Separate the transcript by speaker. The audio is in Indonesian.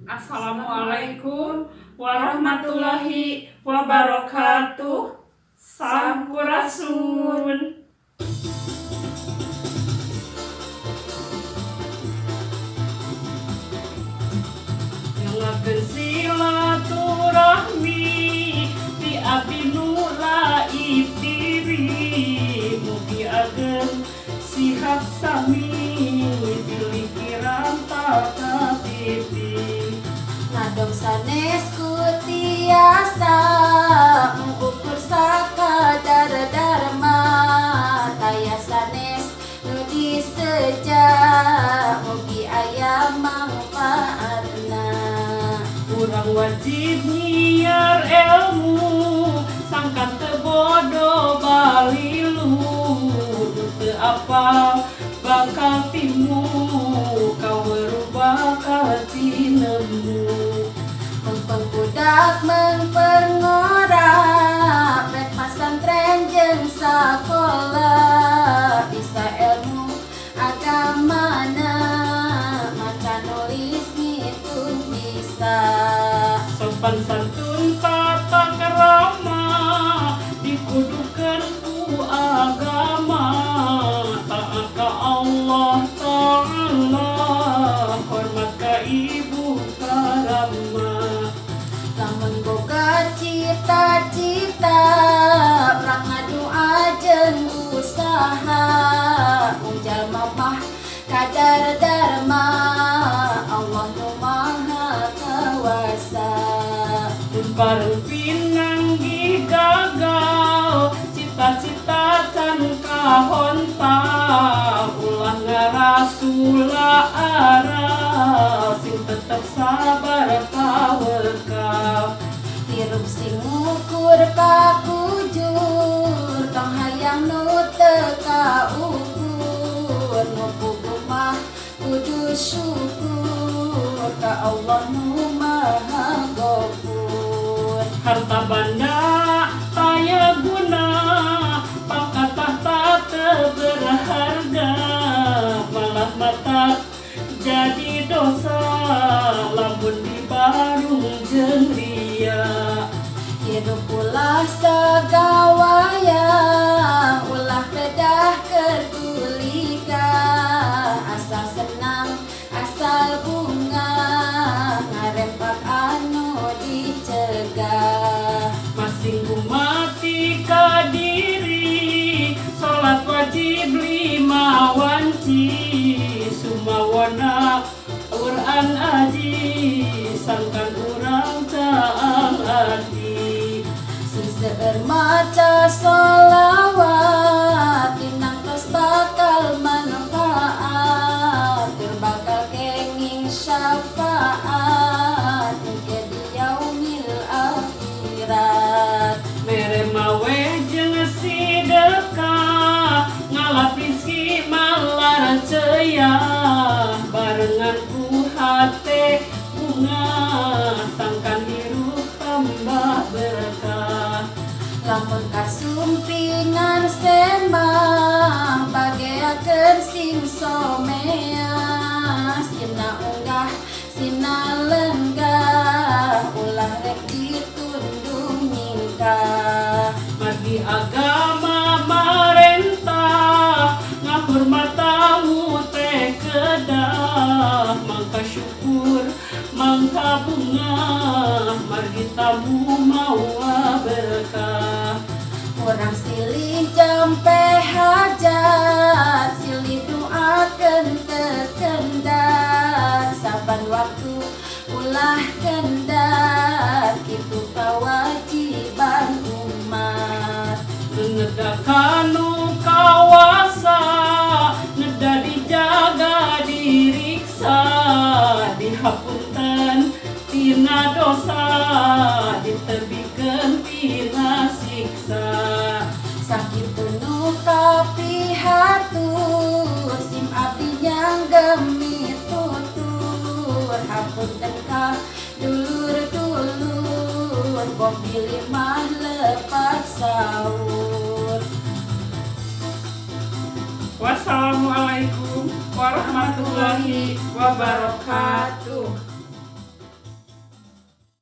Speaker 1: Assalamualaikum warahmatullahi wabarakatuh. Sampurasun. Ngakeun silaturahmi di abdi nu laib diri, mugi ageng sihab sami pilih kirang takatipi.
Speaker 2: Ngadong sanes ku tiasa mengukur sakadar dharma, taya sanes nu diseja mugi aya mangpaatna.
Speaker 1: Urang wajib nyiar ilmu, sangkan teu bodoh balilu, teu apal bakal timu, kaweruh bakal tinemu.
Speaker 2: Mengpengbudak mengpengorak rek pasantren jeung sakola, bisa ilmu agamana maca nulis ngitung bisa.
Speaker 1: Sopan santun tata krama dikudukeun ku agama, taat ka Allah Ta'ala, hormat ka ibu karama.
Speaker 2: Lamun boga cita-cita urang ngadu ajeng usaha, jalma mah kadar dharma Allah nu maha kawasa.
Speaker 1: Mun bareng pinang gagal, cita-cita can kahonta, ulah ngarasula arah, sing tetep sabar tawakal.
Speaker 2: Hirup sing ngukur pakujur, tong hayang nu teu kaukur, ngupuguh mah kudu syukur ka Allah nu maha ghafur.
Speaker 1: Harta banda taya guna, pangkat tahta teu berharga, malah mata jadi dosa, lamun dibarung jeung ria.
Speaker 2: Hirup ulah sagawaya, ulah kedah kertulika, asal senang asal bunga, ngarempak anu dicegah.
Speaker 1: Masing umati ka diri, salat wajib 5 wanci, sumawana Quran aji, sangkan urang caang adi.
Speaker 2: Sing seueur maca sholawat, tinang tos bakal manfaat, tur bakal kenging syafaat, engke di yaumil akhirat.
Speaker 1: Mere mawe jeung sedekah, ngalap rizki malar ceuya, barengan ku hate bunga, sangkan hirup tambah berkah.
Speaker 2: Lamun kasumpingan sembah, bageakeun sing somea, sina unggah sina lenggah, ulah rek ditundung ningkah.
Speaker 1: Margi agama marentah, ngahormat tamu teh kedah, mangka syukur mangka bunga, margi tamu mawa berkah.
Speaker 2: Urang silih jampe hajat, silih doakeun teu kendat, saban waktu ulah kendat, kitu kawajiban umat.
Speaker 1: Ngedakanu kawasa, ngeda dijaga diriksa, dihapunten tina dosa, ditebikeun tina siksa.
Speaker 2: Sakitu nu kapihatur, sim abdi nyanggemi tutur, hapunten ka dulur-dulur, bom pilih mah lepat sahur.
Speaker 1: Wassalamualaikum warahmatullahi wabarakatuh.